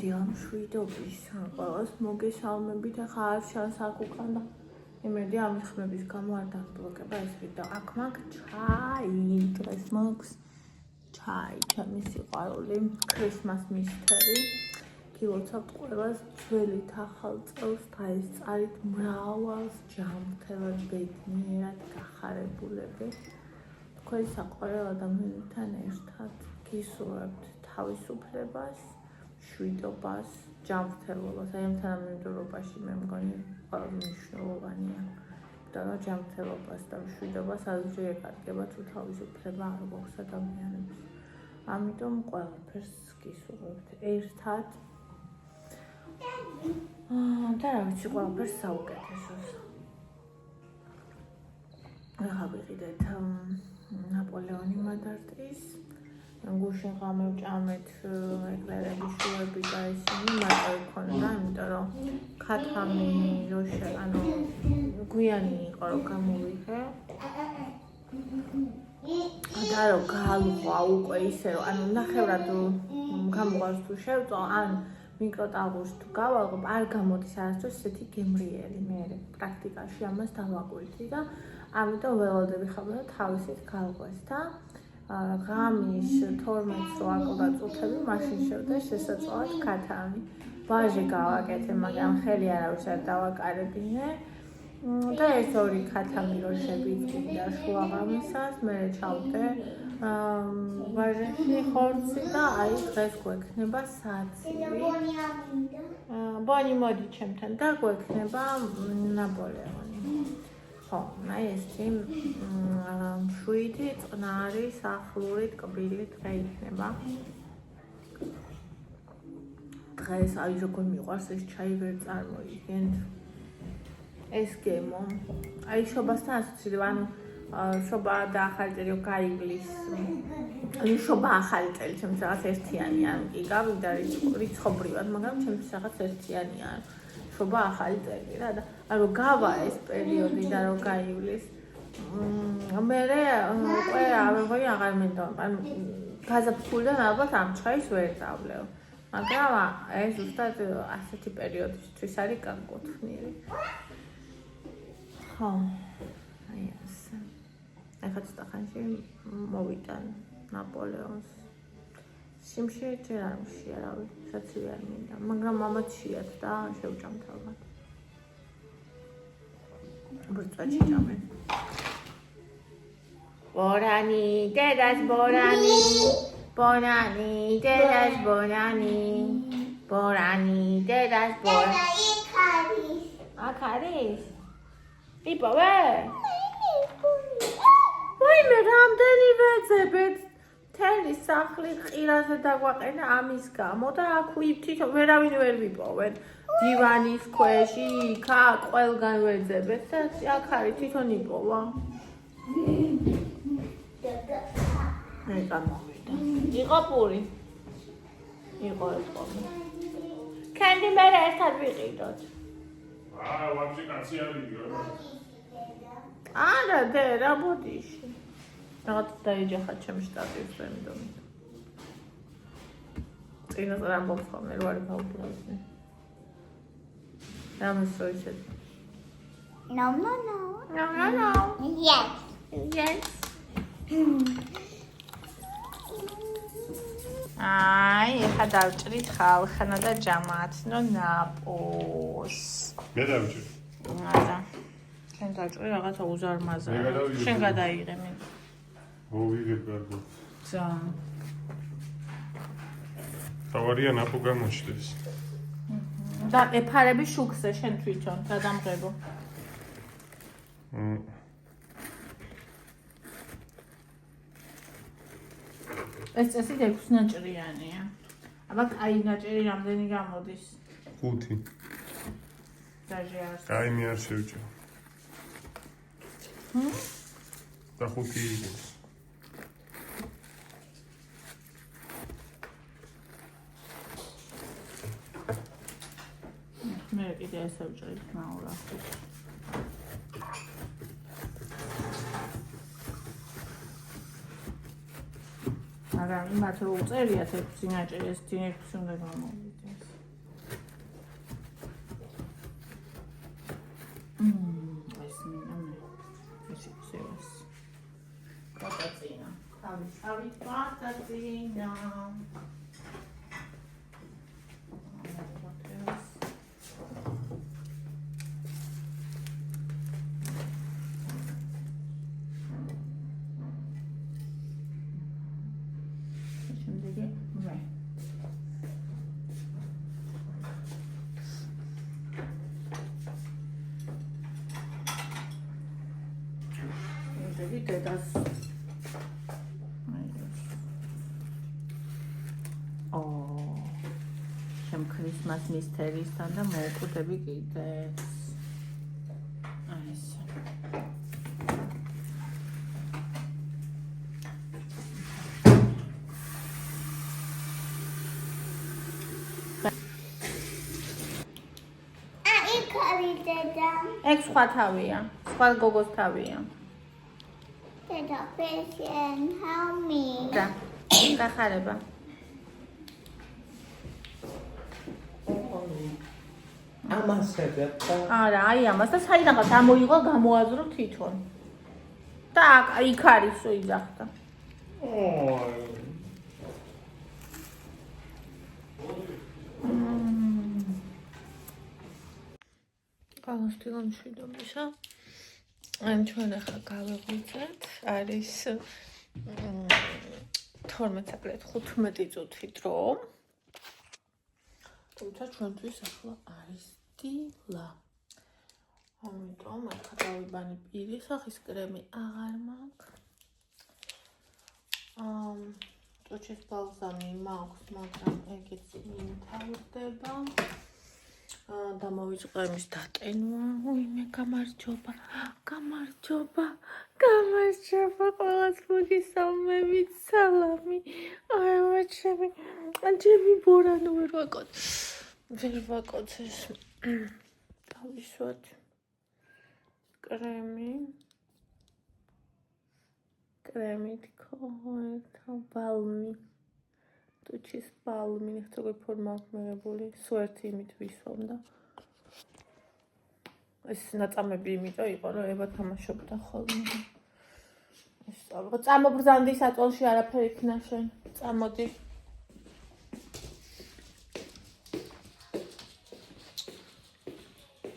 მედია მშვიდობის ყველას მოგესალმებით ახლა არ შანს აქ უკან და იმედი ამის ხმების გამო არ დაგბლოკება ეს ვიდეო აქ მაგ ჩაი დღეს მაქვს ჩაი ჩემი სიყვარული ქრისმას მისტერი გილოცავთ ყველას ძველით ახალ წელს დაესწარით მრავალს ჯანმრთელად ბედნიერად გახარებულები თქვენ საყვარელ ადამიანთან ერთად გისურვებთ თავისუფლებას შვიდობას, ჯანმრთელობას, აი ამ თანამედროვეობაში მე მგონი ყველაზე მნიშვნელოვანია. და ჯანმრთელობას და შვიდობას აზრი ეკარგება თუ თავისუფლება არ გვაქვს ადამიანებს. ამიტომ ყველაფერს გისურვებთ ერთად. და რა ვიცი, ყველაფერს საუკეთესოს. ახლა ვიყიდეთ ნაპოლეონი მადარტის გუშინ გამოვჭამეთ ეკლერების შუები და ისინი მარტო იქონდა, იმიტომ რომ ქათამი ანუ გვიანი იყო რომ გამოვიღე. და რომ გაალღვა უკვე ისე რომ ანუ ნახევრად გამოგვარს თუ შევწვა, ან მიკროტალღურს თუ გავალღებ, არ გამოდის არასდროს ისეთი გემრიელი. მე პრაქტიკაში ამას დავაკვირდი და ამიტომ ველოდები ხალხო თავისით გაალღვეს და ღამის 12-ს რო აკლდა წუთები, მაშინ შევდა შესაძლოა ქათამი. ვაჟი გავაკეთე, მაგრამ ხელი არავის არ დავაკარებინე. და ეს ორი ქათამი რო შევიწყდა შუაღამისას, მე ჩავდე ვაჟში ხორცი და აი დღეს გვექნება საცივი. ბონი მოდი ჩემთან და გვექნება ნაპოლეონი. ხო, აი ესეთი მშვიდი, წყნარი, სახლური, ტკბილი დღე იქნება. დღეს აი როგორ მიყვარს ეს ჩაი ვერ წარმოიდგენთ. ეს გემო. აი შობასთან ასოცირდება, ანუ შობა და ახალი წელი გაივლის. ანუ შობა ახალი წელი ჩემთვის რაღაც ერთიანი არ კი გავიდა რიცხობრივად, მაგრამ ჩემთვის რაღაც ერთიანია. შობა ახალი წელი რა და ანუ გავა ეს პერიოდი და რო გაივლის მე უკვე აღარ მინდა ანუ გაზაფხულიდან ალბათ ამ ჩაის ვერ დავლევ მაგრამ ეს ზუსტად ასეთი პერიოდისთვის არის განკუთვნილი ხო აი ასე ახლა ცოტა ხანში მოვიტან ნაპოლეონს სიმშიე ჯერ არ შეარავი საცივი არ მინდა მაგრამ მამაც შეათ და შევჭამთ ალბათ ბრწყვეტი ჭამენ ბორანი დედას ბორანი ბორანი დედას ბორანი ბორანი დედას ბორანი აქ არის იპოვე ვაიმე რამდენი ვეძებეთ თელი სახლი ყირაზე დაგვაყენა ამის გამო და აქ თვითონ ვერავინ ვერ ვიპოვეთ დივანის ქვეშ იქ ყველგან ვეძებეთ და აქ არის თვითონ იპოვა მე გამოვიდა იყო პური იყო ეს კანდი მე ერთად ვიყიდოთ ვაფშე კაცი არისო არა დე რა ბოდიში რაღაც დაიჯახა ჩემს შტატივს ვერ მიდომი. წინას არ ამბობს ხოლმე რო არის გაუბრალზე. რამესო ისე. No. Yes. აი, ეხა დავჭრით ხალხანა და ჯამაათნო ნაპოს. მე დავჭრი. არა. შენ დავჭრი რაღაცა უზარმაზა. შენ გადაიღე მე. მოვიღებ გარკვეულ. ძა. თავარია ნაპო გამოჩდეს. და ეფარები შუქზე შენ თვითონ გადამღებო. ეს წესი 6 ნაჭრიანია. აბა აი ნაჭერი რამდენი გამოდის? 5. დაჟე არის. აი მე არ შევჭა. და 5 ის. მე კიდე ესე ვჭრით მაურა. მაგრამ იმათ რო უწერიათ 6 ნაჭერი ეს 6 უნდა გამოვიდეს. ეს მინდა ეს ისევას. Κατაწίνα. Თავით κατაწίνα. შემდეგი მე. შემდეგი დედას Christmas mysteries-თან და მოვუკვდები კიდეც. აი ეს. იქ არის დედა. ეგ სხვა თავია, სხვა გოგოს თავია. დედა, patient, help me. და გახარება. არა, აი ამას და საიდანღაც ამოიღო გამოაზრო თვითონ. და იქ არის ოიძახდა. გავასტილო მშვიდობისა. ან ჩვენ ახლა გავეღვიძეთ. არის 12 საკლეთ 15 წუთი დრო. თუმცა ჩვენთვის ახლა არის დილა. ამიტომ ახლა დავიბანი პირის სახის კრემი აღარ მაქვს. ტუჩის ბალზამი მაქვს, მაგრამ ეგეც იმთავრდება. და მოვიწყე მის დატენვა. უიმე გამარჯობა. გამარჯობა. გამარჯობა ყველას მოგესალმებით. სალამი. აი ვაჩემი. ჩემი ბორანო ვერ ვაკოც. ვერ ვაკოცეს. დავისვათ. კრემი. კრემით ხო ბალმი. ტუჩის ბალმი, ხთოგი ფორმა აქვს მიღებული. სვერთი იმით ვისვამ და ეს ნაწამები იმიტომ იყო, რომ ება თამაშობდა ხოლმე. ეს წავიღო. წამობრძანდი საწოლში არაფერი იქნა შენ. წამოდი.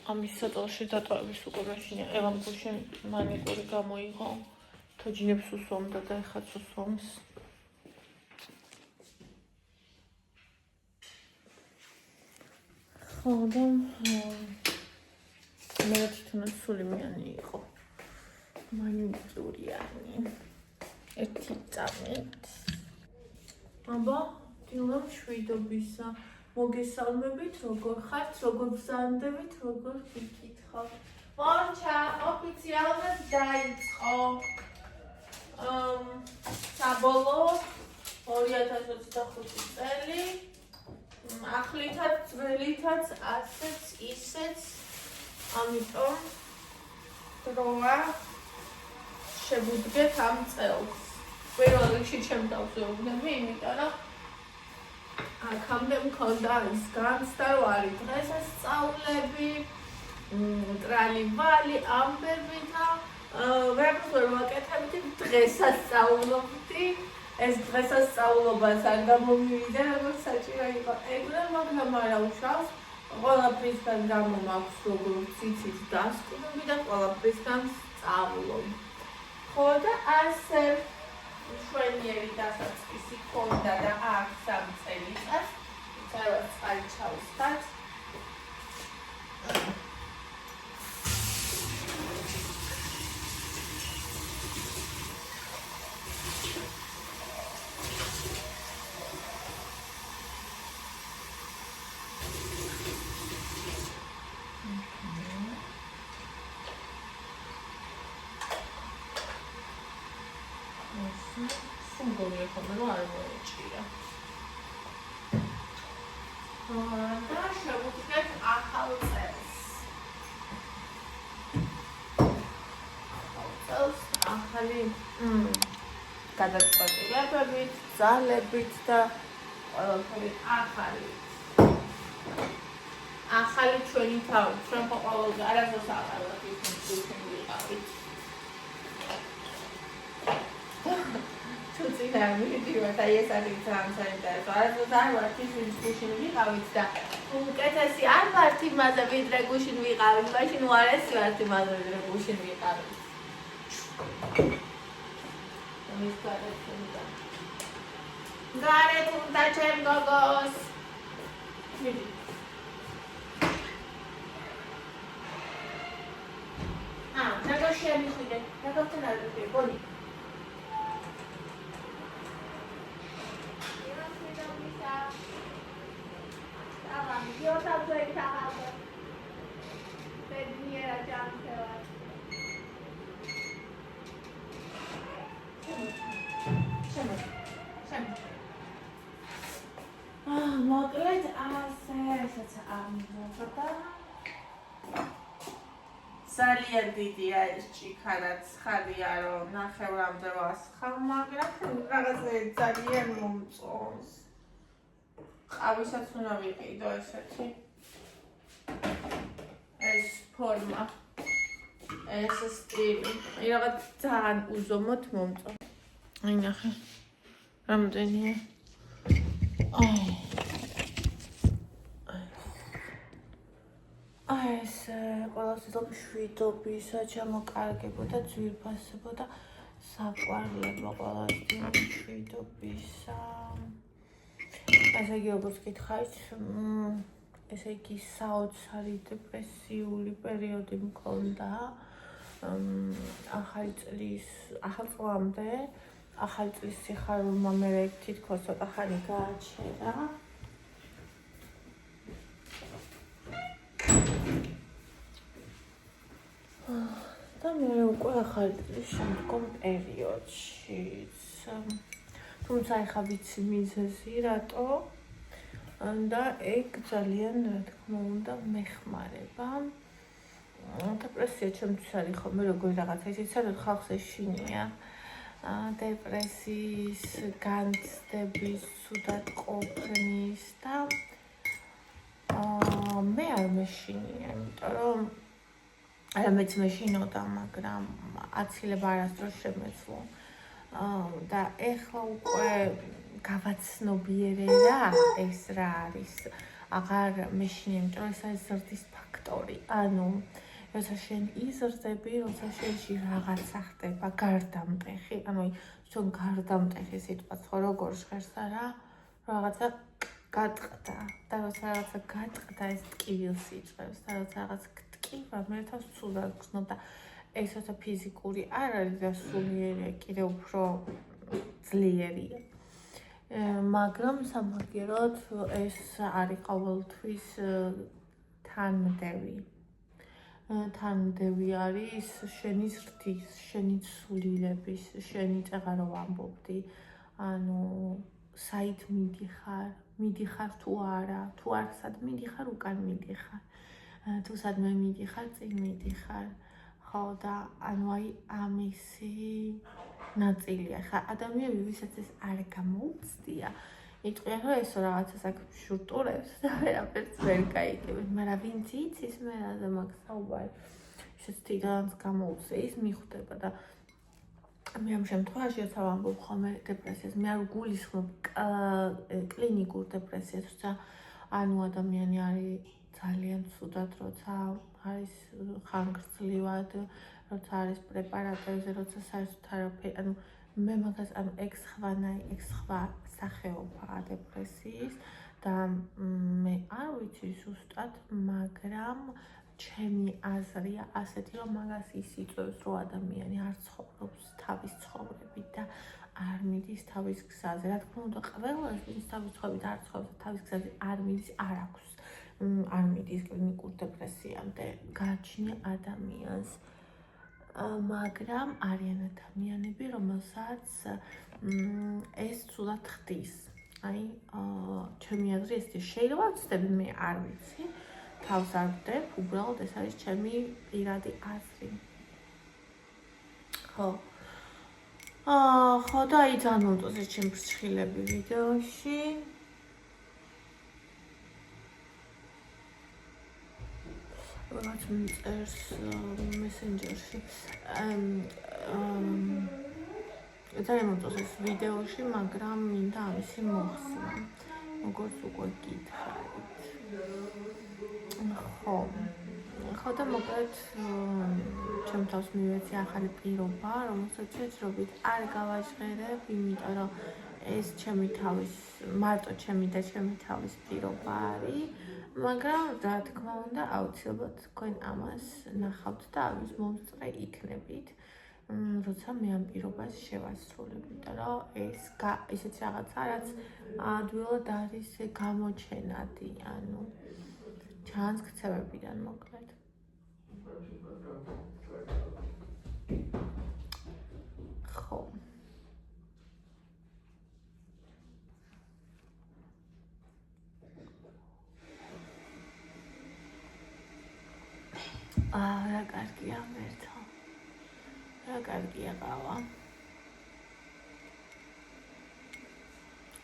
ამის საწოლში დატოვების უკვე მაშინ ევამ გუშინ მანიკური გამოიღო. თოჯინებს უსვამდა და ეხაც უსვამს. ხო და მე თვითონაც სულიმიანი იყო. მანიურიანი. ერთი წამით. აბა, დილა მშვიდობისა. მოგესალმებით, როგორ ხართ, როგორ ბრძანდებით, როგორ გიკითხავთ. მორჩა, ოფიციალურად დაიწყო. საბოლოოდ 2025 წელი. ახლითაც, ძველითაც, ასეც, ისეც. ამიტომ დროა შევუდგეთ ამ წელს. პირველ რიგში ჩემ თავს ვეუბნები, იმიტომ რომ აქამდე მქონდა ის განცდა, რომ არის დღესასწაულები, ტრალი-ვალი, ამბები და ვერაფერს ვერ ვაკეთებდი დღესასწაულობდი. ეს დღესასწაულობას არ გამომივიდა, როგორც საჭირო იყო. ეგრე, მაგრამ არა უშავს. ყველაფრისგან გამო მაქვს როგორც ციცით დასკვნები და ყველაფრისგან სწავლობ. ხო და ასე მშვენიერი დასაწყისი ქონდა და აქ 3 წელიწად წერას წყალი ჩავსხათ. სულ ხომ არ მოეჭირა. და შევუდგეთ ახალ წელს. ახალი გადაწყვეტილებებით, ძალებით და ყველაფერი ახალი. ახალი ჩვენი თავი, ჩვენ ხო ყოველდღე არასდროს აღარვათ ისინი გუშინ ვიყავით. თუ წინ არ მივიდივართ, აი ეს არის ძალიან საინტერესო. არასდროს არ ვართ ისინი გუშინ ვიყავით და უკეთესი არ ვართ იმაზე, ვიდრე გუშინ ვიყავით, მაშინ უარესი ვართ იმაზე, ვიდრე გუშინ ვიყავით. ის გარეთ უნდა. გარეთ უნდა ჩემ გოგოს. მიდი. ნაგოს შემიხვიდე, ნაგოსთან არ ვიყავი, გონი. მოკლედ ასეც ამბობდა. ძალიან დიდია ეს ჭიქა, რაც ხარია რომ ნახევრამდე ვასხავ, მაგრამ რაღაცა ძალიან მომწონს. ყავისაც უნდა ვიყიდო ესეთი. ეს ფორმა. ეს სტილი. რაღაც ძალიან უზომოდ მომწონს. აი ნახე. რამდენია? ეს ყველასთვის შვიდობისა ჩამოკარგებოდა, ძვირფასებოდა, საყვარლებო ყველასთვის შვიდობისა. ესე იგი, როგორც გითხარით, ესე იგი, საოცარი დეპრესიული პერიოდი მქონდა. ახალი წლამდე, ახალი წლის სიხარულმა მე თითქოს ცოტა ხანი გააჩერა. და მე უკვე ახალი წლის შემდგომ პერიოდშიც. თუმცა ახლა ვიცი მიზეზი რატო და ეგ ძალიან რა თქმა უნდა მეხმარება. დეპრესია ჩემთვის არის ხოლმე როგორი რაღაცა, ისიც სადაც ხალხს ეშინია. დეპრესიის, განცდების, ცუდად ყოფნის და მე არ მეშინია, იმიტომ რომ არამეც მეშინოდა, მაგრამ აცილება არასდროს შემეძლო. და ეხლა უკვე გავაცნობიერე რა ეს რა არის. აღარ მეშინია, იმიტომ რომ ეს არის ზრდის ფაქტორი. ანუ როცა შენ იზრდები, როცა შენში რაღაცა ხდება, გარდამტეხი, ანუ თვითონ გარდამტეხი სიტყვაც ხო როგორ ჟღერს არა, რაღაცა გატყდა და როცა რაღაცა გატყდა, ეს ტკივილს იწვევს და როცა რაღაც გტკივა, მე თავს ცუდად გრძნობ და ეს როცა ფიზიკური არ არის და სულიერია, კიდევ უფრო ძლიერია. მაგრამ სამაგიეროდ ეს არის ყოველთვის თანმდევი. თანმდევი არის შენი ზრდის, შენი ცვლილების, შენი წეღა რო ვამბობდი. ანუ საით მიდიხარ თუ არა, თუ არ სად მიდიხარ, უკან მიდიხარ. თუ სადმე მიდიხარ, წინ მიდიხარ. ხო და ანუ აი ამისი ნაწილია. ხა ადამიანები ვისაც ეს არ გამოუცდია, იტყვიან რომ ეს რაღაცას აქ შურტურებს და ვერაფერს ვერ გაიგებენ, მაგრამ ვინც იცის მე რაზე მაქვს საუბარი. ისიც თვითონაც გამოუცდა, ის მიხვდება და მე ამ შემთხვევაში როცა ვამბობ ხოლმე დეპრესიას, მე არ გულისხმობ კლინიკურ დეპრესიას, თუმცა ანუ ადამიანი არის ძალიან ცუდად, როცა არის ხანგრძლივად, როცა არის პრეპარატებზე, როცა საერთოდ თერაპია, ანუ მე მაგას ანუ ეგ სხვა სახეობაა დეპრესიის და მე არ ვიცი ზუსტად, მაგრამ ჩემი აზრია ასეთი, რომ მაგას ის იწვევს, რომ ადამიანი არ ცხოვრობს თავის ცხოვრებით და არ მიდის თავის გზაზე. რა თქმა უნდა, ყველას ვინც თავის ცხოვრებით არ ცხოვრობს და თავის გზაზე არ მიდის, არ აქვს არ მიდის კლინიკურ დეპრესიამდე, გააჩნია ადამიანს. მაგრამ არიან ადამიანები, რომელსაც ეს ცუდად ხდის. აი, ჩემი აზრი ესეთი, შეიძლება ვცდები, მე არ ვიცი, თავს არ ვდებ, უბრალოდ ეს არის ჩემი პირადი აზრი. ხო. ხო და აი ძალიან მომწონს ჩემი ფრჩხილები ვიდეოში. რაღაც მწერს მესენჯერში. ძალიან მომწონს ეს ვიდეოში, მაგრამ მინდა ამისი მოხსნა. როგორც უკვე გითხარით. ხო და მოკლედ ჩემ თავს მივეცი ახალი პირობა, რომელსაც შეჭრობით არ გავაჟღერებ, იმიტომ რომ ეს ჩემი თავის, მარტო ჩემი და ჩემი თავის პირობა არის, მაგრამ რა თქმა უნდა, აუცილებლად თქვენ ამას ნახავთ და ამის მომსწრე იქნებით, როცა მე ამ პირობას შევასრულებ, იმიტომ რომ ეს ისეთ რაღაცა, რაც ადვილად არის გამოჩენადი, ანუ ჩანს ქცევებიდან მოკლედ. ხო. რა კარგია მერთო. რა კარგია ყავა.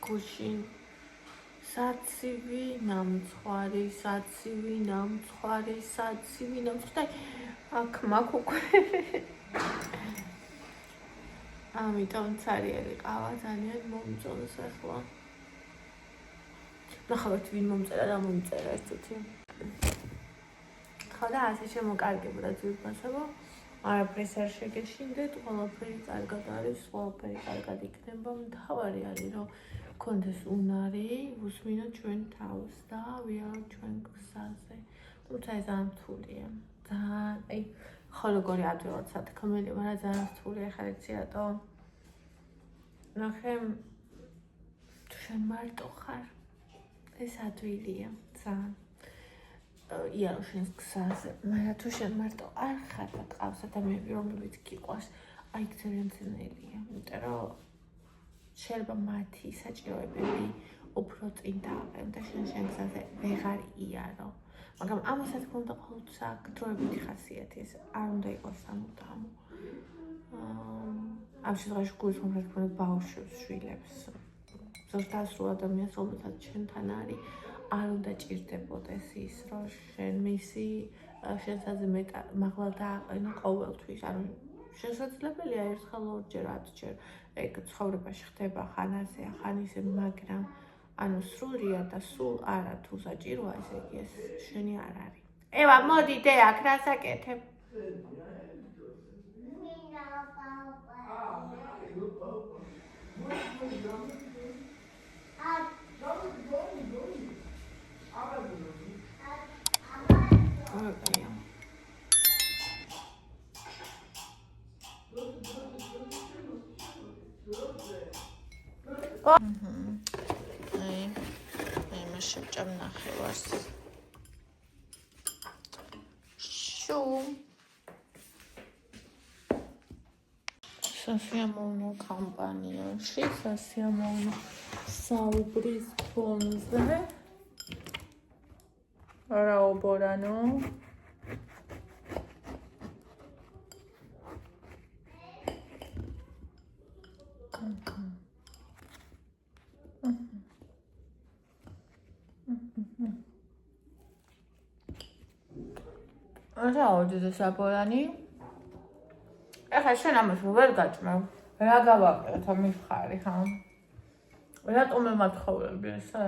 გუშინ საცივი ნამცხვარი, აქ მაქვს უკვე. ამიტომ ცარიელი ყავა ძალიან მომწონს ახლა. ნახავთ ვინ მომწერა და მომწერა ეს თვითი. ხო და ასე შემოკარგებოდა ძვირფასობა. არაფერს არ შეგეშინდეთ, ყველაფერი კარგად არის, ყველაფერი კარგად იქნება. მთავარი არის რომ გქონდეს უნარი, უსმინოთ ჩვენ თავს და ვიარავთ ჩვენ გზაზე. თუმცა ეს ძალიან რთულია. ძალიან, ხო როგორი ადვილად სათქმელი, მაგრამ ძალიან რთულია ხარ იცი რატო? ნახე, თუ შენ მარტო ხარ, ეს ადვილია, ძალიან. იარო შენს გზაზე, მაგრამ თუ შენ მარტო არ ხარ და ყავს ადამიანები, რომლებიც გიყვარს, აი ძალიან ძნელია, იმიტომ რომ შეიძლება მათი საჭიროებები უფრო წინ დააყენ და შენ გზაზე ვეღარ იარო. მაგრამ ამას რა თქმა უნდა ყოველთვის აქვს დროებითი ხასიათი, ეს არ უნდა იყოს სამუდამო. ამ შემთხვევაში გულისხმობ რა თქმა უნდა ბავშვებს, შვილებს, ზოგადად ადამიანს, რომელსაც შენთან არის, არ უნდა ჭირდებოდეს ის, რომ შენ მისი შენსაზე მაღლა დააყენო ყოველთვის. ანუ შესაძლებელია ერთხელ, ორჯერ, 10ჯერ ეგ ცხოვრებაში ხდება ხან ასე, ხან ისე, მაგრამ ანუ სრულია და სულ არა თუ საჭიროა ესე იგი ეს შენი არ არის. ევა, მოდი დე აქ რას აკეთებ? შევჭამ ნახევარს. შუ. სასიამოვნო კამპანიაში, სასიამოვნო საუბრის ფონზე. რაობორანო. რაოდეზე საბორანი? ეხლა შენ ამას ვერ გაჭმევ. რა გავაკეთე მიხარი ხა? რატომ მემათხოვები ესე?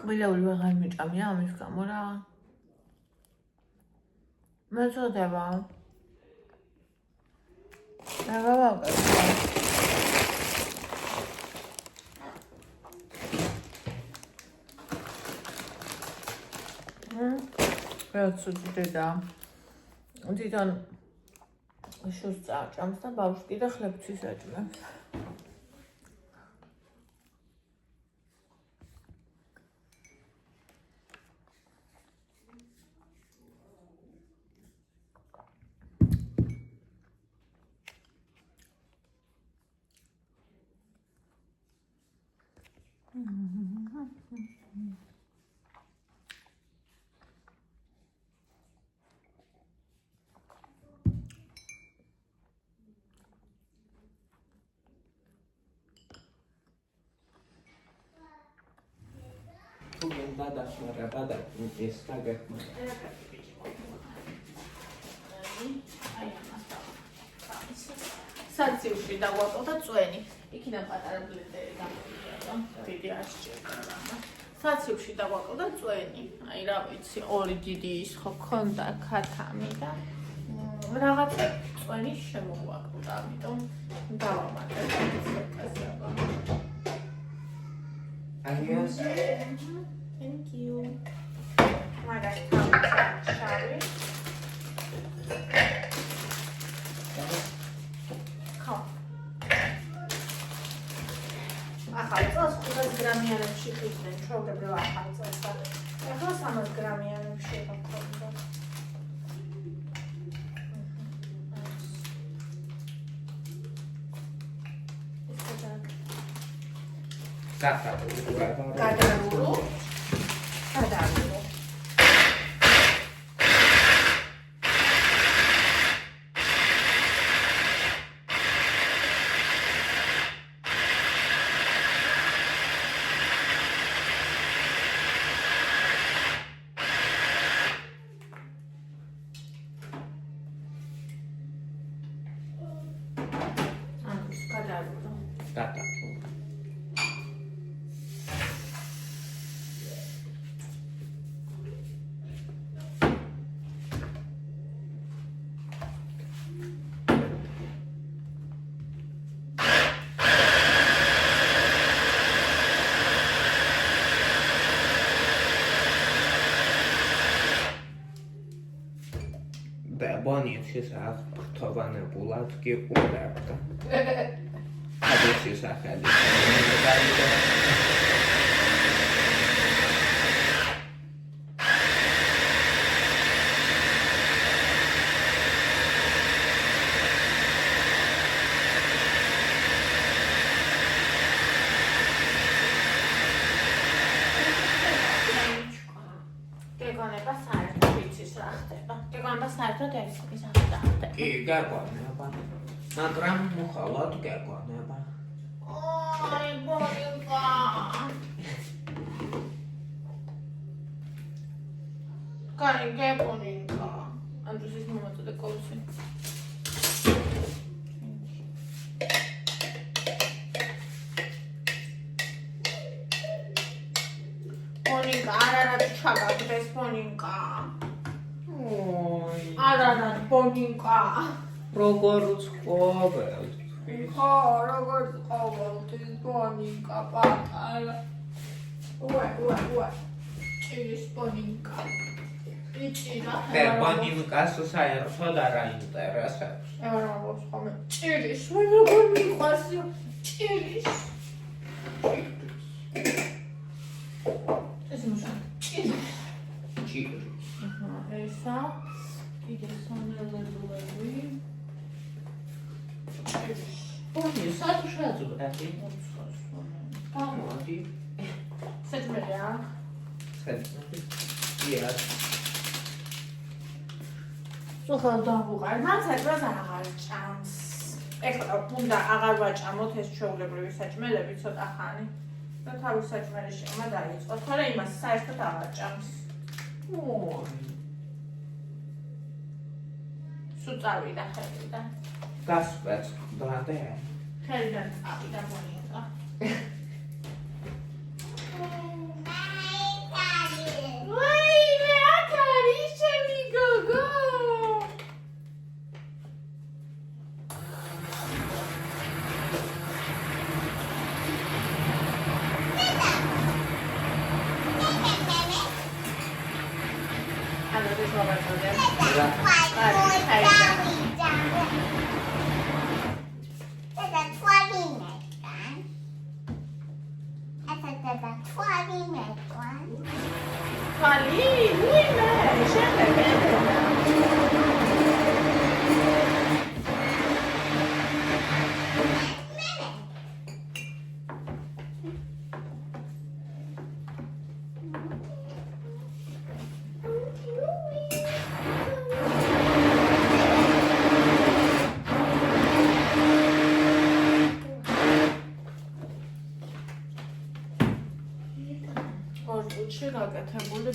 კბილეული ვეღარ მიჭამია ამის გამო რა. მეწოდება. რა გავაკეთე? რაც უძდედა. თვითონ შუს წაჭამს და ბავშვი კიდე ხლებცის აჭმევს. გადახმარება და ეს გაგეხმარა. საცივში დაგვაყო წვენი. იქიდან პატარა ბლენდერი გამოვიდა და დიდი არ შეჭერდა. საცივში დაგვაყო წვენი. აი რა ვიცი, ორი დიდი ის ხო ქონდა ქათამი და რაღაცა წვენი შემოგვაყდა, ამიტომ დავამატებ ეს აბა. Adios. Thank you. მაგას შავი. ხო. ახალ წელს 500 გრამიანებში ხიზნენ, ჩვეულებრივ ახალ წელს და ახლა 300 გრამიანებში ვაქონდა. გადარულო. ბონიჩის აღფრთოვანებულად გიყურებდა. ადის ახალი. საერთოდ ეს ის ახლა. კი, გაგვანება. მაგრამ მხოლოდ გაგვანება. აი, ბონიკა. კაი, გებონიკა. ანдрუს ის მომაწოდე კოლსი. ბონიკა, არა ჩაგაგდეს ბონიკა. არა ბონიკა როგორც ყოველთვის ხო როგორც ყოველთვის ბონიკა პატარა უა ის ბონიკა იჭირა ბონიკას საერთოდ არ აინტერესებს არა ხომ ჭირის როგორ მიყვარს ჭირის ეს მოსა ჭირის ესა კიდე სანელებული ბონი საჭუჭრაძურათი გამოდი საჭმელია ია სულ დავუყარ მან საჭმელს აღარ ჭამს ეხლა უნდა აღარ ვაჭამოთ ეს ჩვეულებრივი საჭმელები ცოტა ხანი და თავის საჭმელი შემა დაიწყო თორე იმას საერთოდ აღარ ჭამს სუწავიდა ხელიდან. გასვეც დადე. ხელიდან წავიდა ბონიკა. ვაი, მე აკარი ჩემი გოგო. Allora, che cosa fai?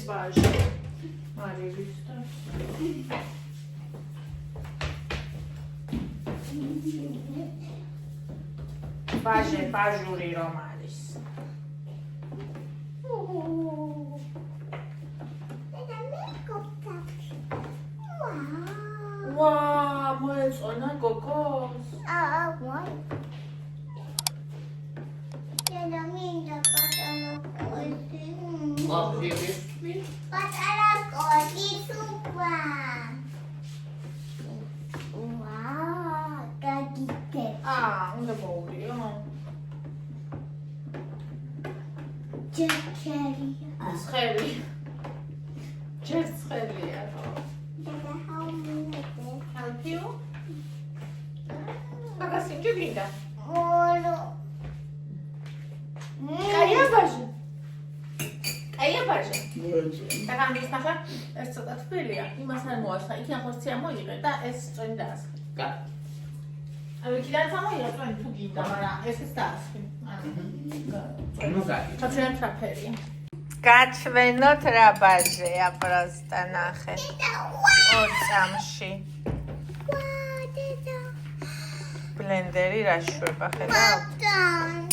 ბაჟი. მარილის და ბაჟი, ბაჟური რომ არის. დედა მეკოპტაფში. ვაუ. ვა, მოეწონა გოგოს. ვაი. დედა მინდა პატარა კოდი. ყოფილის. პატარა კოდი სუპა. ვაუ, გაგიგე. უნდა მოვიდიო. ჯერჯერია. ცხელი. ჯერ ცხელია ხო? დედა ჰაუმინეთე. Help you? მაგას ინჯი გინდა? მოლო. კაია ბაჟი. კაია ბაჟი. და გამის ნახე, ეს ცოტა თბილია. იმას არ მოასხა. იქ ახორცია მოიღე და ეს წვენი დაასხე. კა. აი, იქიდან წამოიღე წვენი თუ გინდა, მაგრამ ესეც დაასხე. ნუ გაი. ჩაჩვენებ საფერია. გაჩვენოთ რა ბაჟია პროსტა ნახე. დედა ვაუ. ორწამში. ვაუ, დედა. ბლენდერი რა შვება ხედავ? დან.